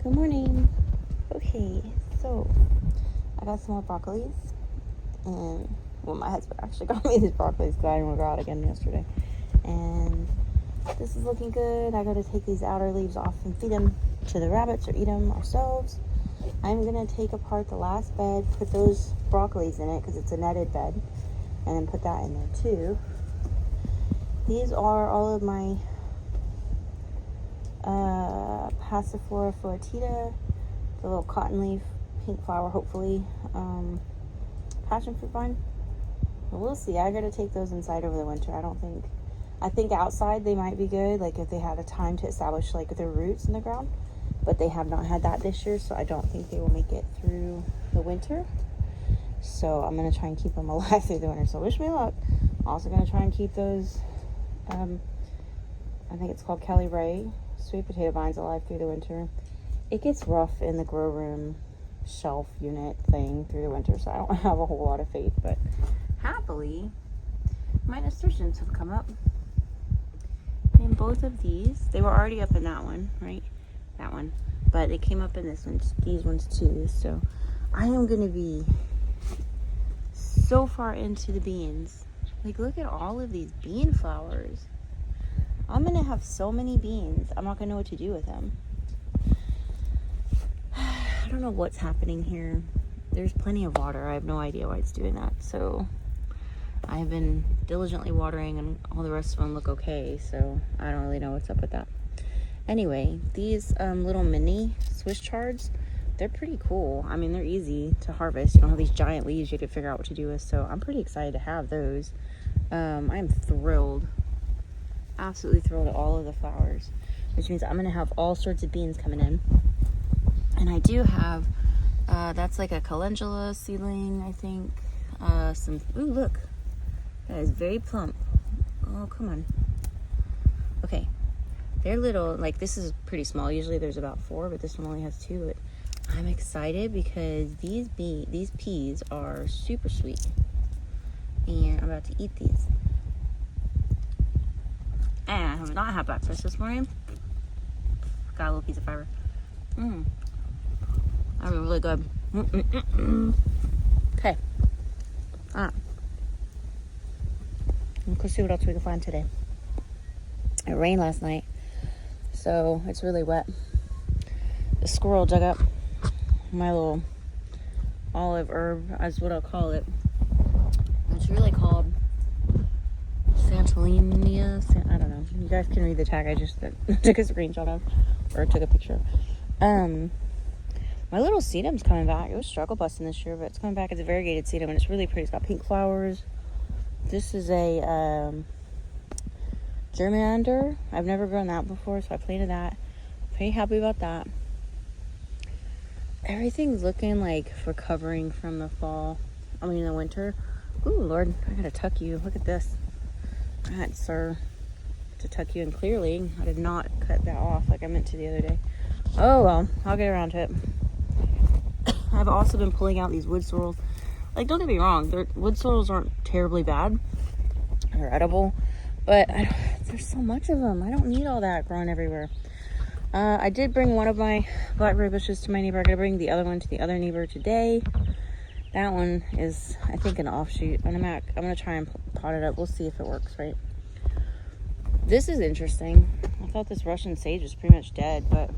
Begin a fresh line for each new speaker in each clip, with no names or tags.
Good morning. Okay, so I got some more broccolis, and well, my husband actually got me these broccolis because I didn't want to go out again yesterday. And this is looking good. I got to take these outer leaves off and feed them to the rabbits or eat them ourselves. I'm gonna take apart the last bed, put those broccolis in it because it's a netted bed, and then put that in there too. These are all of my Passiflora fluatita, the little cotton leaf, pink flower, hopefully, passion fruit vine. But we'll see. I gotta take those inside over the winter. I think outside they might be good, like if they had a time to establish like their roots in the ground, but they have not had that this year, so I don't think they will make it through the winter. So I'm gonna try and keep them alive through the winter. So wish me luck. Also gonna try and keep those, I think it's called Kelly Ray sweet potato vines alive through the winter. It gets rough in the grow room shelf unit thing through the winter, so I don't have a whole lot of faith, but happily my nasturtiums have come up. And both of these, they were already up in that one, right? That one. But they came up in these ones too. So I am gonna be so far into the beans. Like, look at all of these bean flowers. I'm gonna have so many beans. I'm not gonna know what to do with them. I don't know what's happening here. There's plenty of water. I have no idea why it's doing that. So I've been diligently watering and all the rest of them look okay. So I don't really know what's up with that. Anyway, these little mini Swiss chards, they're pretty cool. I mean, they're easy to harvest. You don't have these giant leaves you have to figure out what to do with. So I'm pretty excited to have those. I'm thrilled. Absolutely thrilled at all of the flowers, which means I'm gonna have all sorts of beans coming in. And I do have that's like a calendula seedling, I think. Ooh, look, that is very plump. Oh, come on. Okay, they're little. Like, this is pretty small. Usually there's about 4, but this one only has 2. But I'm excited because these peas are super sweet, and I'm about to eat these. And I have not had breakfast this morning. Got a little piece of fiber. That was really good. Okay. Let's see what else we can find today. It rained last night, so it's really wet. The squirrel dug up my little olive herb, is what I'll call it. It's really called Santolinia. I don't know. You guys can read the tag I just took a screenshot of, or took a picture. My little sedum's coming back. It was struggle busting this year, but it's coming back. It's a variegated sedum, and it's really pretty. It's got pink flowers. This is a germander. I've never grown that before, so I planted that. Pretty happy about that. Everything's looking like recovering from the the winter. Ooh, Lord, I gotta tuck you. Look at this. I had, sir, to tuck you in. Clearly, I did not cut that off like I meant to the other day. Oh, well, I'll get around to it. I've also been pulling out these wood sorrels. Like, don't get me wrong, wood sorrels aren't terribly bad. They're edible, but there's so much of them. I don't need all that growing everywhere. I did bring one of my blackberry bushes to my neighbor. I gotta bring the other one to the other neighbor today. That one is, I think, an offshoot. I'm gonna try and pot it up. We'll see if it works, right? This is interesting. I thought this Russian sage was pretty much dead, but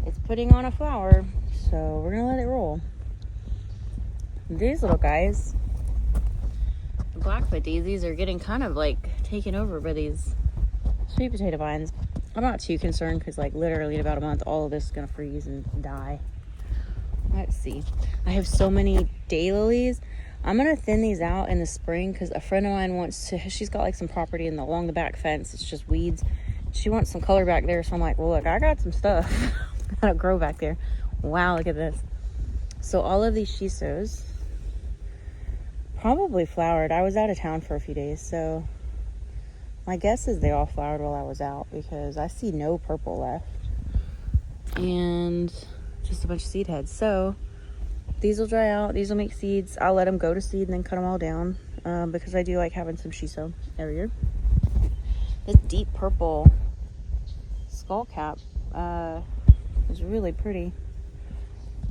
it's putting on a flower, so we're gonna let it roll. These little guys, the Blackfoot daisies, are getting kind of like taken over by these sweet potato vines. I'm not too concerned because, like, literally in about a month, all of this is gonna freeze and die. Let's see. I have so many daylilies. I'm gonna thin these out in the spring because a friend of mine she's got like some property along the back fence. It's just weeds. She wants some color back there, so I'm like, well, look, I got some stuff. Gotta grow back there. Wow, look at this. So all of these shisos probably flowered. I was out of town for a few days, so my guess is they all flowered while I was out because I see no purple left. And just a bunch of seed heads. So these will dry out. These will make seeds. I'll let them go to seed and then cut them all down because I do like having some shiso every year. This deep purple skull cap It's really pretty.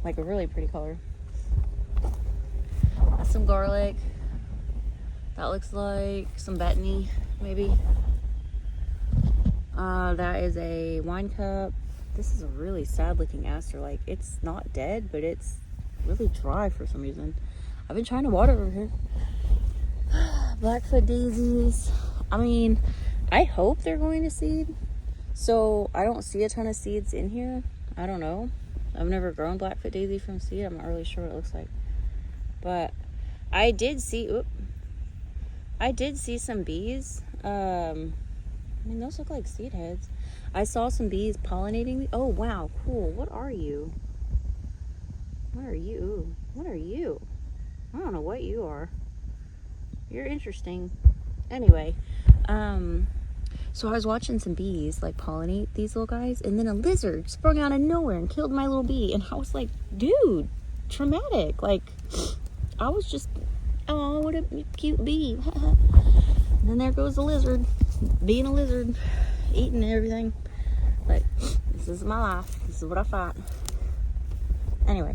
Like a really pretty color. That's some garlic. That looks like some betony, maybe. That is a wine cup. This is a really sad looking aster. Like, it's not dead, but it's really dry for some reason. I've been trying to water over here. Blackfoot daisies. I mean, I hope they're going to seed. So I don't see a ton of seeds in here. I don't know. I've never grown Blackfoot daisy from seed. I'm not really sure what it looks like. But I did see some bees. I mean, those look like seed heads. I saw some bees pollinating. Oh, wow, cool. What are you? What are you? What are you? I don't know what you are. You're interesting. Anyway, so I was watching some bees like pollinate these little guys, and then a lizard sprung out of nowhere and killed my little bee. And I was like, dude, traumatic. Like, I was just, oh, what a cute bee. And then there goes the lizard, being a lizard, eating everything. But this is my life. This is what I fight. Anyway,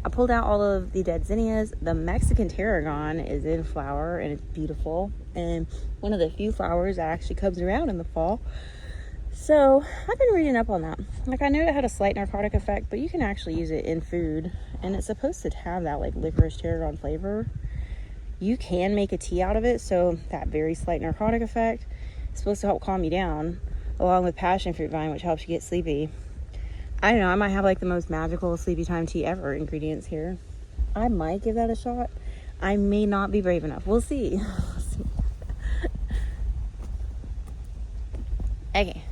I pulled out all of the dead zinnias. The Mexican tarragon is in flower, and it's beautiful. And one of the few flowers that actually comes around in the fall. So I've been reading up on that. Like, I know it had a slight narcotic effect, but you can actually use it in food. And it's supposed to have that like licorice tarragon flavor. You can make a tea out of it, so that very slight narcotic effect is supposed to help calm you down, along with passion fruit vine, which helps you get sleepy. I don't know, I might have like the most magical sleepy time tea ever ingredients here. I might give that a shot. I may not be brave enough. We'll see. Okay.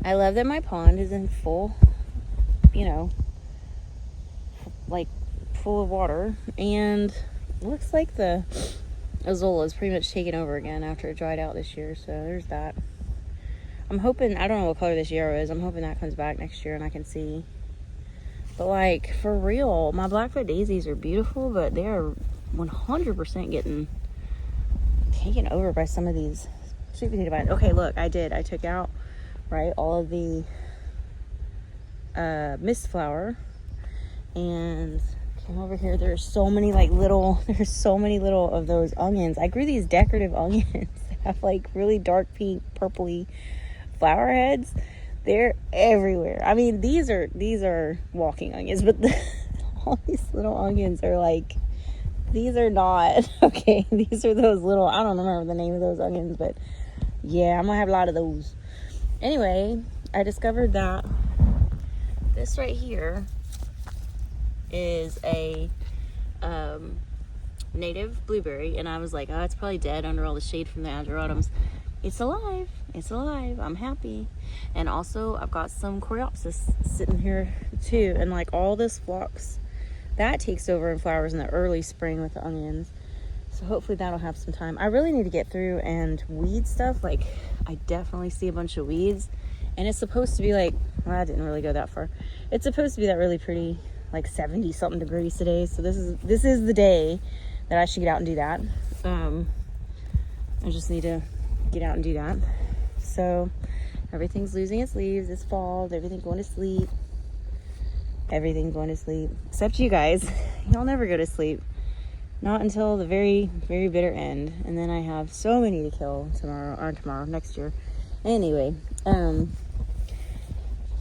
I love that my pond is in full, like full of water, and looks like the Azolla is pretty much taken over again after it dried out this year, so there's that. I'm hoping, I don't know what color this yarrow is, I'm hoping that comes back next year and I can see. But like, for real, my Blackfoot daisies are beautiful, but they are 100% getting taken over by some of these sweet potato vines. Okay, look, I took out, right, all of the mist flower, and came over here. There's so many little of those onions. I grew these decorative onions that have like really dark pink, purpley flower heads. They're everywhere. I mean, these are walking onions, but all these little onions are like, these are not, okay, these are those little, I don't remember the name of those onions, but yeah, I'm gonna have a lot of those. Anyway, I discovered that this right here is a native blueberry, and I was like, oh, it's probably dead under all the shade from the ageratus. It's alive. It's alive. I'm happy. And also, I've got some coreopsis sitting here too, and like all this phlox that takes over and flowers in the early spring with the onions. So hopefully that'll have some time. I really need to get through and weed stuff. Like, I definitely see a bunch of weeds, and it's supposed to be like, well, I didn't really go that far. It's supposed to be that really pretty, like 70 something degrees today. So this is the day that I should get out and do that. I just need to get out and do that. So everything's losing its leaves. It's fall. Everything's going to sleep. Everything's going to sleep. Except you guys. Y'all never go to sleep. Not until the very, very bitter end. And then I have so many to kill next year. Anyway,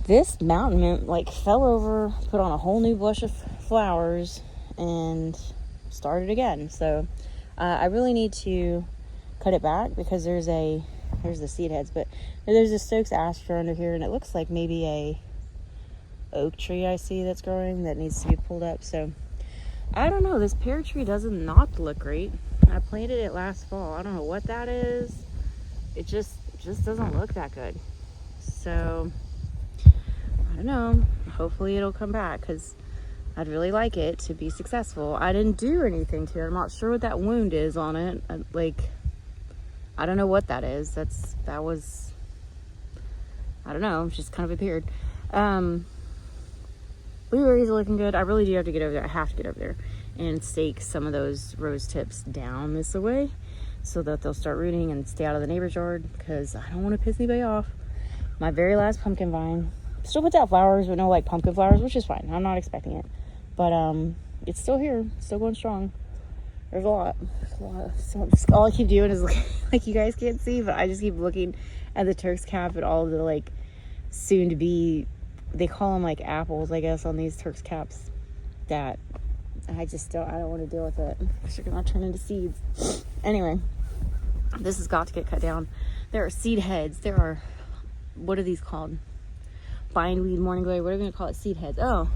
this mountain mint like fell over, put on a whole new bush of flowers, and started again. So I really need to cut it back, because there's the seed heads, but there's a Stokes aster under here, and it looks like maybe a oak tree I see that's growing that needs to be pulled up. So I don't know, this pear tree doesn't not look great. I planted it last fall. I don't know what that is. It just doesn't look that good. So I don't know, hopefully it'll come back, because I'd really like it to be successful. I didn't do anything to it. I'm not sure what that wound is on it. I don't know what that is. That was, I don't know, just kind of appeared. Blueberries are looking good. I really do have to get over there. I have to get over there and stake some of those rose tips down this way, so that they'll start rooting and stay out of the neighbor's yard, because I don't want to piss anybody off. My very last pumpkin vine Still puts out flowers, but no like pumpkin flowers, which is fine. I'm not expecting it. But it's still here, still going strong. There's a lot. So all I keep doing is like you guys can't see, but I just keep looking at the Turk's cap and all the like soon to be, they call them like apples, I guess, on these Turk's caps that I don't want to deal with it. They're gonna turn into seeds. Anyway, this has got to get cut down. There are seed heads. There are, what are these called? Bindweed, morning glory, what are we gonna call it? Seed heads. Oh,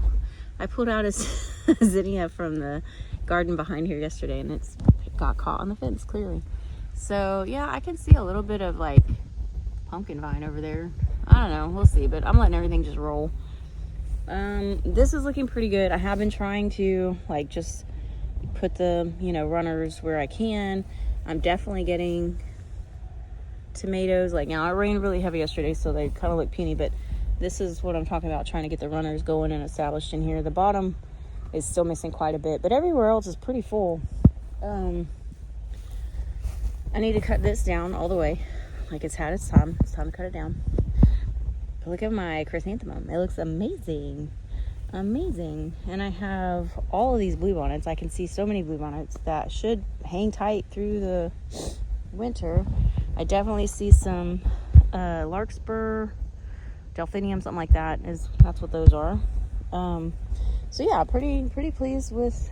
I pulled out a zinnia from the garden behind here yesterday, and it's got caught on the fence clearly. So yeah, I can see a little bit of like pumpkin vine over there. I don't know, we'll see, but I'm letting everything just roll. This is looking pretty good. I have been trying to like just put the, you know, runners where I can. I'm definitely getting tomatoes. Like now, it rained really heavy yesterday, so they kind of look puny, but this is what I'm talking about, trying to get the runners going and established in here. The bottom is still missing quite a bit, but everywhere else is pretty full. I need to cut this down all the way. Like it's had its time. It's time to cut it down. But look at my chrysanthemum. It looks amazing. Amazing. And I have all of these bluebonnets. I can see so many bluebonnets that should hang tight through the winter. I definitely see some larkspur, delphinium, something like that. That's what those are. So yeah, pretty pleased with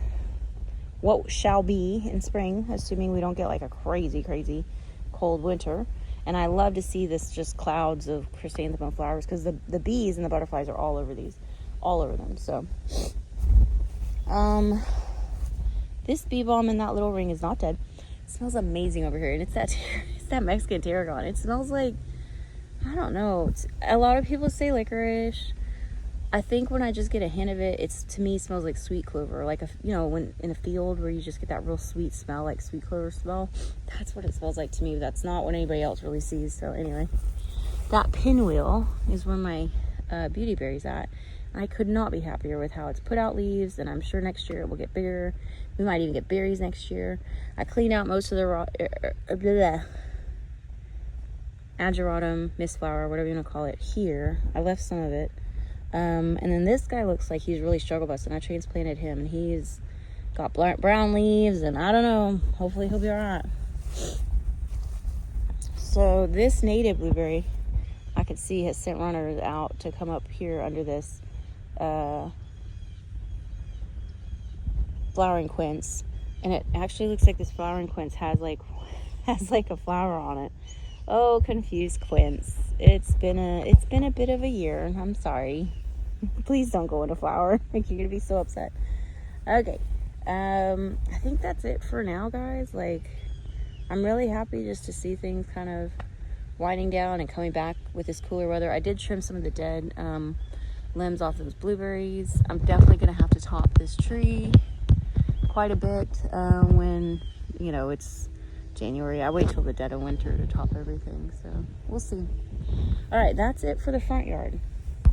what shall be in spring, assuming we don't get like a crazy cold winter. And I love to see this just clouds of chrysanthemum flowers, because the bees and the butterflies are all over them. So this bee balm in that little ring is not dead. It smells amazing over here, and it's that Mexican tarragon. It smells like, I don't know, a lot of people say licorice. I think when I just get a hint of it, to me smells like sweet clover, like when in a field where you just get that real sweet smell, like sweet clover smell. That's what it smells like to me. That's not what anybody else really sees. So anyway, that pinwheel is where my beauty berry's at. I could not be happier with how it's put out leaves, and I'm sure next year it will get bigger. We might even get berries next year. I cleaned out most of the ageratum, mistflower, whatever you want to call it, here. I left some of it. And then this guy looks like he's really struggle busting. I transplanted him, and he's got brown leaves, and I don't know, hopefully he'll be all right. So this native blueberry, I could see, has sent runners out to come up here under this flowering quince, and it actually looks like this flowering quince has like a flower on it. Oh, confused quince. It's been a bit of a year. I'm sorry. Please don't go into flower. Like, you're gonna be so upset. Okay. I think that's it for now, guys. Like, I'm really happy just to see things kind of winding down and coming back with this cooler weather. I did trim some of the dead limbs off those blueberries. I'm definitely gonna have to top this tree quite a bit when it's January. I wait till the dead of winter to top everything, so we'll see. All right, that's it for the front yard.